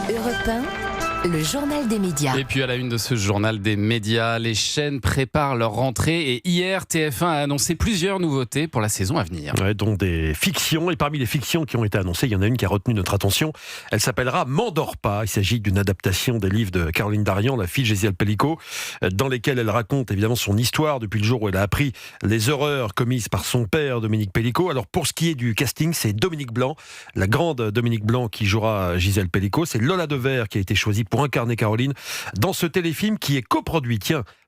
Europe 1, le journal des médias. Et puis à la une de ce journal des médias, les chaînes préparent leur rentrée et hier TF1 a annoncé plusieurs nouveautés pour la saison à venir. Ouais, dont des fictions, et parmi les fictions qui ont été annoncées, il y en a une qui a retenu notre attention. Elle s'appellera M'endors pas. Il s'agit d'une adaptation des livres de Caroline Darian, la fille de Gésiel Pellico, dans lesquels elle raconte évidemment son histoire depuis le jour où elle a appris les horreurs commises par son père Dominique Pellico. Alors pour ce qui est du casting, c'est Dominique Blanc, la grande Dominique Blanc qui jouera Gésiel Pellico. C'est Lola Devers qui a été choisie pour incarner Caroline dans ce téléfilm qui est coproduit,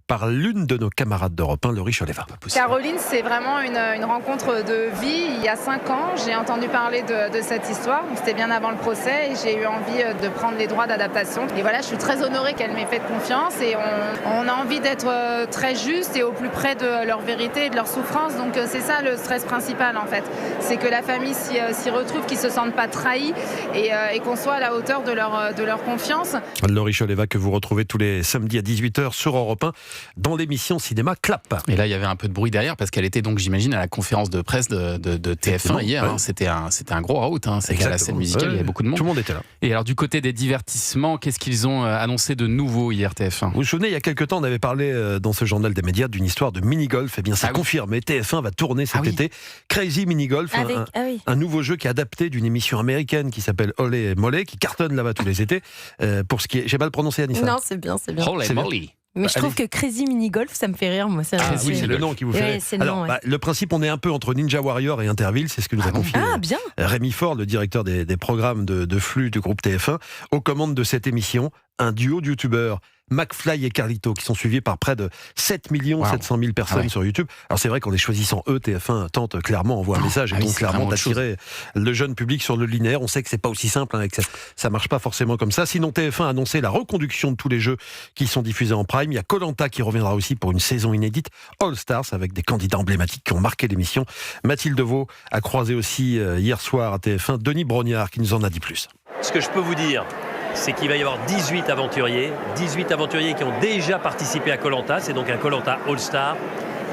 par l'une de nos camarades d'Europe 1, Laurie Choleva. Caroline, c'est vraiment une rencontre de vie. Il y a 5 ans, j'ai entendu parler de cette histoire. C'était bien avant le procès et j'ai eu envie de prendre les droits d'adaptation. Et voilà, je suis très honorée qu'elle m'ait fait confiance et on a envie d'être très juste et au plus près de leur vérité et de leur souffrance. Donc c'est ça le stress principal en fait. C'est que la famille s'y retrouve, qu'ils ne se sentent pas trahis et qu'on soit à la hauteur de leur confiance. Laurie Choleva que vous retrouvez tous les samedis à 18h sur Europe 1. Dans l'émission Cinéma Clap. Et là, il y avait un peu de bruit derrière parce qu'elle était donc, j'imagine, à la conférence de presse de TF1 hier. Ouais. C'était un gros out. C'était à la scène musicale, il y avait beaucoup de monde. Tout le monde était là. Et alors, du côté des divertissements, qu'est-ce qu'ils ont annoncé de nouveau hier, TF1 Vous vous souvenez, il y a quelques temps, on avait parlé dans ce journal des médias d'une histoire de mini-golf. Eh bien, c'est confirmé. TF1 va tourner cet été Crazy Mini-Golf, un nouveau jeu qui est adapté d'une émission américaine qui s'appelle Olé et Mollet, qui cartonne là-bas tous les étés. Pour ce qui est... J'ai mal prononcé, Anissa? Non, c'est bien. Olé Molly. Mais je trouve que Crazy Mini Golf, ça me fait rire, moi. Oui, c'est le nom qui vous fait rire. Alors, le principe, on est un peu entre Ninja Warrior et Interville, c'est ce que nous a confié Rémi Faure, le directeur des programmes de flux du groupe TF1, aux commandes de cette émission, un duo de youtubeurs, McFly et Carlito, qui sont suivis par près de 7 700 000 personnes sur YouTube. Alors c'est vrai qu'en les choisissant eux, TF1 tente clairement, envoie un message et donc clairement d'attirer le jeune public sur le linéaire. On sait que c'est pas aussi simple, et que ça marche pas forcément comme ça. Sinon TF1 a annoncé la reconduction de tous les jeux qui sont diffusés en prime. Il y a Koh-Lanta qui reviendra aussi pour une saison inédite, All Stars, avec des candidats emblématiques qui ont marqué l'émission. Mathilde Vaux a croisé aussi hier soir à TF1 Denis Brognard qui nous en a dit plus. Ce que je peux vous dire, c'est qu'il va y avoir 18 aventuriers qui ont déjà participé à Koh-Lanta, c'est donc un Koh-Lanta All-Star,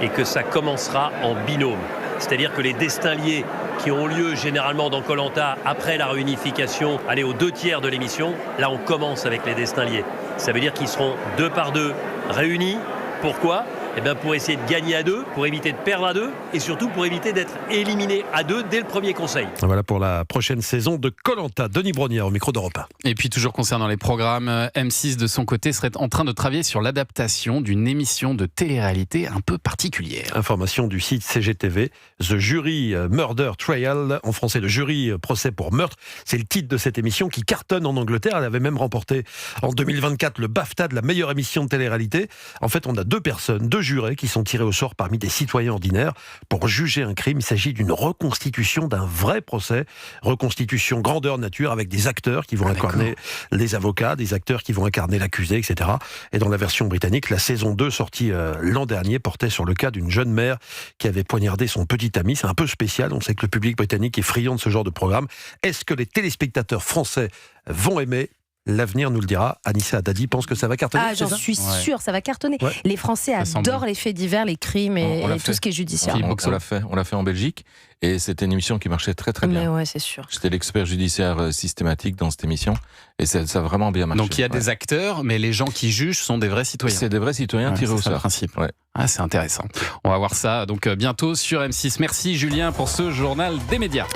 et que ça commencera en binôme. C'est-à-dire que les destins liés qui ont lieu généralement dans Koh-Lanta après la réunification, aller aux 2/3 de l'émission, là on commence avec les destins liés. Ça veut dire qu'ils seront 2 par 2 réunis. Pourquoi ? Eh bien pour essayer de gagner à 2, pour éviter de perdre à 2 et surtout pour éviter d'être éliminé à 2 dès le premier conseil. Voilà pour la prochaine saison de Koh-Lanta. Denis Brognard au micro d'Europe 1. Et puis toujours concernant les programmes, M6 de son côté serait en train de travailler sur l'adaptation d'une émission de télé-réalité un peu particulière. Information du site CGTV, The Jury Murder Trial, en français le jury procès pour meurtre. C'est le titre de cette émission qui cartonne en Angleterre. Elle avait même remporté en 2024 le BAFTA de la meilleure émission de télé-réalité. En fait, on a deux jurés qui sont tirés au sort parmi des citoyens ordinaires pour juger un crime. Il s'agit d'une reconstitution d'un vrai procès, reconstitution grandeur nature avec des acteurs qui vont incarner les avocats, des acteurs qui vont incarner l'accusé, etc. Et dans la version britannique, la saison 2 sortie l'an dernier portait sur le cas d'une jeune mère qui avait poignardé son petit ami. C'est un peu spécial, on sait que le public britannique est friand de ce genre de programme. Est-ce que les téléspectateurs français vont aimer ? L'avenir nous le dira. Anissa Haddadi pense que ça va cartonner. J'en suis sûre, ça va cartonner. Ouais. Les Français adorent les faits divers, les crimes et tout ce qui est judiciaire. On l'a fait en Belgique et c'était une émission qui marchait très très bien. Mais ouais, c'est sûr. J'étais l'expert judiciaire systématique dans cette émission et ça a vraiment bien marché. Donc il y a des acteurs, mais les gens qui jugent sont des vrais citoyens. C'est des vrais citoyens tirés au sort. C'est le principe. C'est intéressant. On va voir ça donc bientôt sur M6. Merci Julien pour ce journal des médias.